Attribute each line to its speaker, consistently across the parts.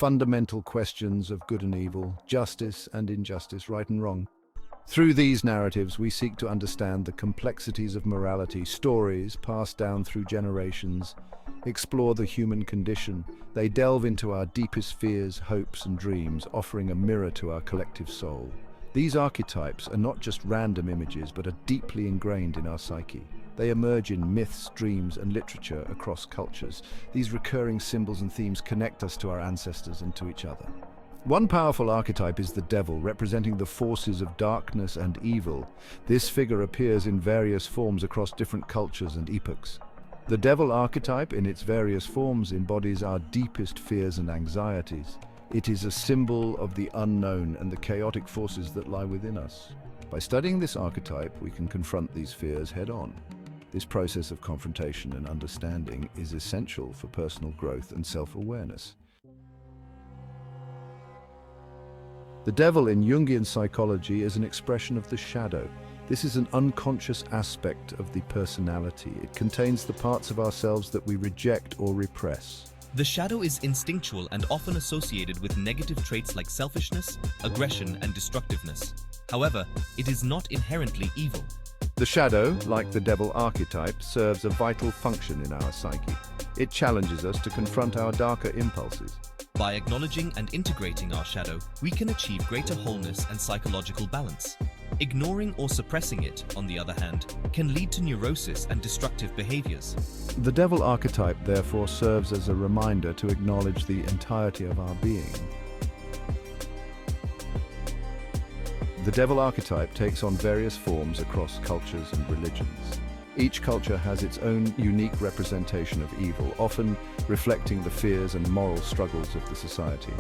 Speaker 1: fundamental questions of good and evil, justice and injustice, right and wrong. Through these narratives, we seek to understand the complexities of morality, stories passed down through generations, explore the human condition. They delve into our deepest fears, hopes, and dreams, offering a mirror to our collective soul. These archetypes are not just random images, but are deeply ingrained in our psyche. They emerge in myths, dreams, and literature across cultures. These recurring symbols and themes connect us to our ancestors and to each other. One powerful archetype is the devil, representing the forces of darkness and evil. This figure appears in various forms across different cultures and epochs. The devil archetype, in its various forms, embodies our deepest fears and anxieties. It is a symbol of the unknown and the chaotic forces that lie within us. By studying this archetype, we can confront these fears head-on. This process of confrontation and understanding is essential for personal growth and self-awareness. The devil in Jungian psychology is an expression of the shadow. This is an unconscious aspect of the personality. It contains the parts of ourselves that we reject or repress.
Speaker 2: The shadow is instinctual and often associated with negative traits like selfishness, aggression, and destructiveness. However, it is not inherently evil.
Speaker 1: The shadow, like the devil archetype, serves a vital function in our psyche. It challenges us to confront our darker impulses.
Speaker 2: By acknowledging and integrating our shadow, we can achieve greater wholeness and psychological balance. Ignoring or suppressing it, on the other hand, can lead to neurosis and destructive behaviors.
Speaker 1: The devil archetype, therefore, serves as a reminder to acknowledge the entirety of our being. The devil archetype takes on various forms across cultures and religions. Each culture has its own unique representation of evil, often reflecting the fears and moral struggles of the society.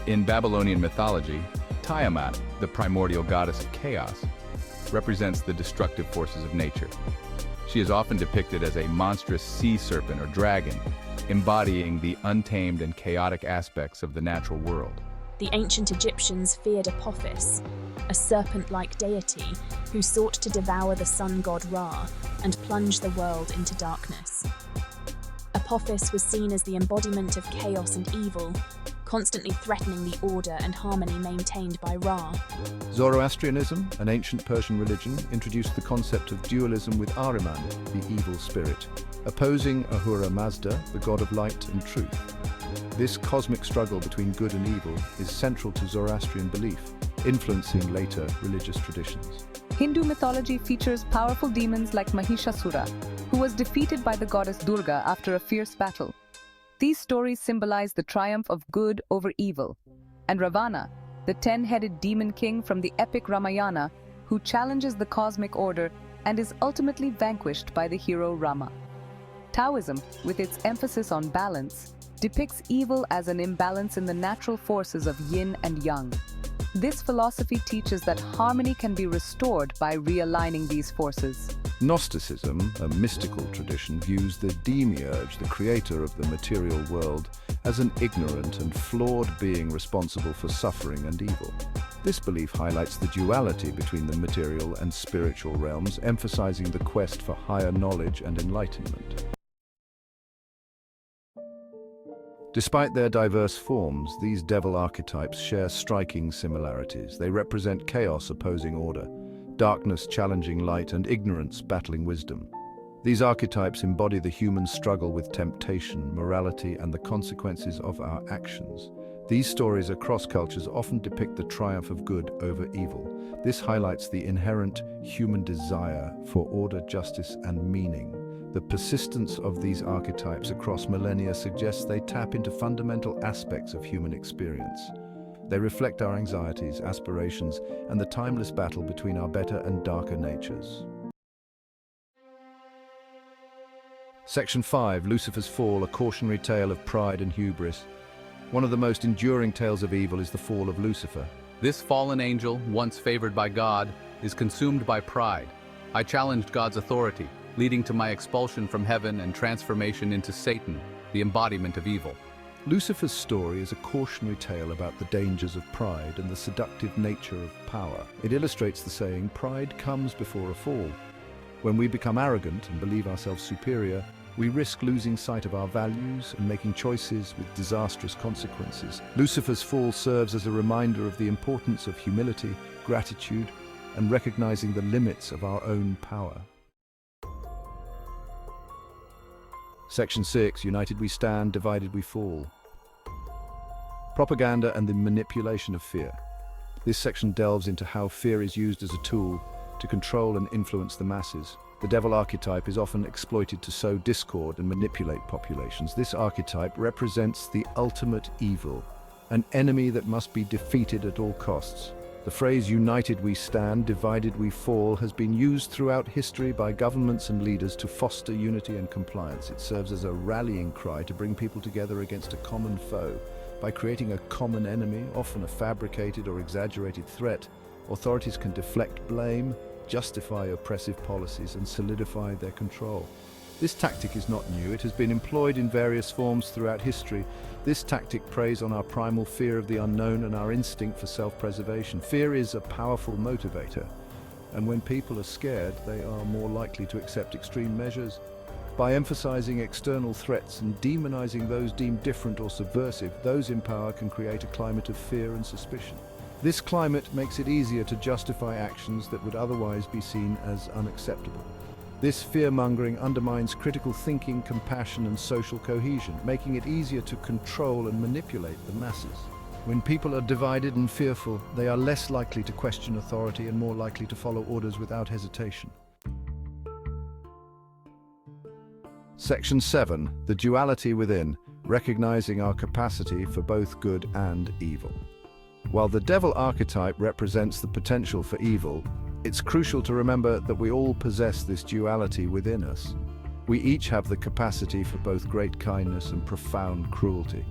Speaker 3: In Babylonian mythology, Tiamat, the primordial goddess of chaos, represents the destructive forces of nature. She is often depicted as a monstrous sea serpent or dragon, embodying the untamed and chaotic aspects of the natural world.
Speaker 4: The ancient Egyptians feared Apophis, a serpent-like deity who sought to devour the sun god Ra and plunge the world into darkness. Apophis was seen as the embodiment of chaos and evil, constantly threatening the order and harmony maintained by Ra.
Speaker 1: Zoroastrianism, an ancient Persian religion, introduced the concept of dualism with Ahriman, the evil spirit, opposing Ahura Mazda, the god of light and truth. This cosmic struggle between good and evil is central to Zoroastrian belief, influencing later religious traditions.
Speaker 5: Hindu mythology features powerful demons like Mahishasura, who was defeated by the goddess Durga after a fierce battle. These stories symbolize the triumph of good over evil, and Ravana, the 10-headed demon king from the epic Ramayana, who challenges the cosmic order and is ultimately vanquished by the hero Rama. Taoism, with its emphasis on balance, depicts evil as an imbalance in the natural forces of yin and yang. This philosophy teaches that harmony can be restored by realigning these forces.
Speaker 1: Gnosticism, a mystical tradition, views the demiurge, the creator of the material world, as an ignorant and flawed being responsible for suffering and evil. This belief highlights the duality between the material and spiritual realms, emphasizing the quest for higher knowledge and enlightenment. Despite their diverse forms, these devil archetypes share striking similarities. They represent chaos opposing order, darkness challenging light, and ignorance battling wisdom. These archetypes embody the human struggle with temptation, morality, and the consequences of our actions. These stories across cultures often depict the triumph of good over evil. This highlights the inherent human desire for order, justice, and meaning. The persistence of these archetypes across millennia suggests they tap into fundamental aspects of human experience. They reflect our anxieties, aspirations, and the timeless battle between our better and darker natures. Section 5, Lucifer's Fall, a cautionary tale of pride and hubris. One of the most enduring tales of evil is the fall of Lucifer.
Speaker 3: This fallen angel, once favored by God, is consumed by pride. I challenged God's authority, leading to my expulsion from heaven and transformation into Satan, the embodiment of evil.
Speaker 1: Lucifer's story is a cautionary tale about the dangers of pride and the seductive nature of power. It illustrates the saying, "Pride comes before a fall." When we become arrogant and believe ourselves superior, we risk losing sight of our values and making choices with disastrous consequences. Lucifer's fall serves as a reminder of the importance of humility, gratitude, and recognizing the limits of our own power. Section 6, United we stand, divided we fall. Propaganda and the manipulation of fear. This section delves into how fear is used as a tool to control and influence the masses. The devil archetype is often exploited to sow discord and manipulate populations. This archetype represents the ultimate evil, an enemy that must be defeated at all costs. The phrase "united we stand, divided we fall" has been used throughout history by governments and leaders to foster unity and compliance. It serves as a rallying cry to bring people together against a common foe. By creating a common enemy, often a fabricated or exaggerated threat, authorities can deflect blame, justify oppressive policies, and solidify their control. This tactic is not new. It has been employed in various forms throughout history. This tactic preys on our primal fear of the unknown and our instinct for self-preservation. Fear is a powerful motivator, and when people are scared, they are more likely to accept extreme measures. By emphasizing external threats and demonizing those deemed different or subversive, those in power can create a climate of fear and suspicion. This climate makes it easier to justify actions that would otherwise be seen as unacceptable. This fear-mongering undermines critical thinking, compassion, and social cohesion, making it easier to control and manipulate the masses. When people are divided and fearful, they are less likely to question authority and more likely to follow orders without hesitation. Section 7, the duality within, recognizing our capacity for both good and evil. While the devil archetype represents the potential for evil, it's crucial to remember that we all possess this duality within us. We each have the capacity for both great kindness and profound cruelty.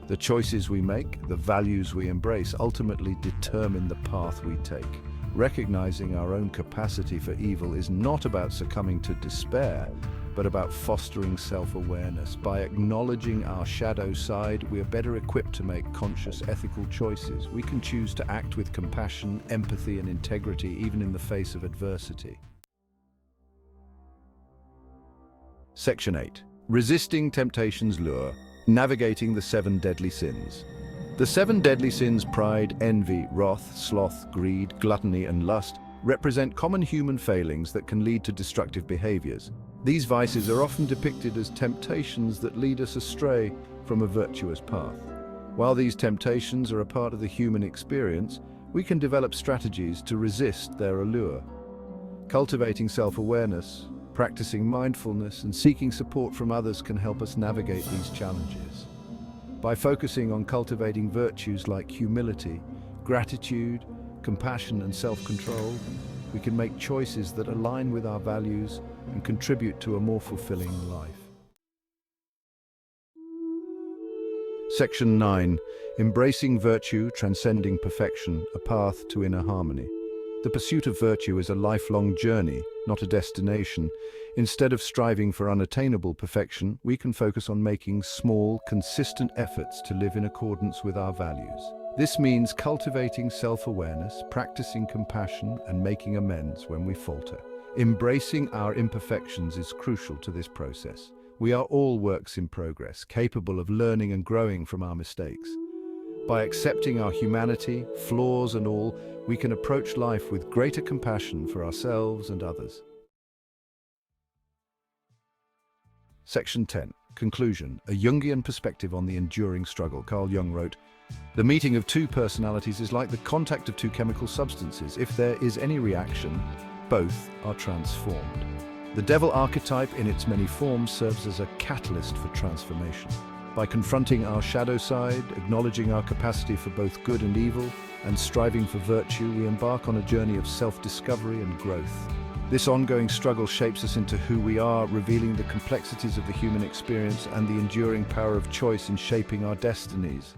Speaker 1: The choices we make, the values we embrace, ultimately determine the path we take. Recognizing our own capacity for evil is not about succumbing to despair, but about fostering self-awareness. By acknowledging our shadow side, we are better equipped to make conscious, ethical choices. We can choose to act with compassion, empathy, and integrity, even in the face of adversity. Section 8. Resisting temptation's lure, navigating the 7 deadly sins. The 7 deadly sins, pride, envy, wrath, sloth, greed, gluttony, and lust, represent common human failings that can lead to destructive behaviors. These vices are often depicted as temptations that lead us astray from a virtuous path. While these temptations are a part of the human experience, we can develop strategies to resist their allure. Cultivating self-awareness, practicing mindfulness, and seeking support from others can help us navigate these challenges. By focusing on cultivating virtues like humility, gratitude, compassion, and self-control, we can make choices that align with our values and contribute to a more fulfilling life. Section 9. Embracing virtue, transcending perfection, a path to inner harmony. The pursuit of virtue is a lifelong journey, not a destination. Instead of striving for unattainable perfection, we can focus on making small, consistent efforts to live in accordance with our values. This means cultivating self-awareness, practicing compassion, and making amends when we falter. Embracing our imperfections is crucial to this process. We are all works in progress, capable of learning and growing from our mistakes. By accepting our humanity, flaws and all, we can approach life with greater compassion for ourselves and others. Section 10. Conclusion. A Jungian perspective on the enduring struggle. Carl Jung wrote, "The meeting of 2 personalities is like the contact of 2 chemical substances. If there is any reaction, both are transformed." The devil archetype in its many forms serves as a catalyst for transformation. By confronting our shadow side, acknowledging our capacity for both good and evil, and striving for virtue, we embark on a journey of self-discovery and growth. This ongoing struggle shapes us into who we are, revealing the complexities of the human experience and the enduring power of choice in shaping our destinies.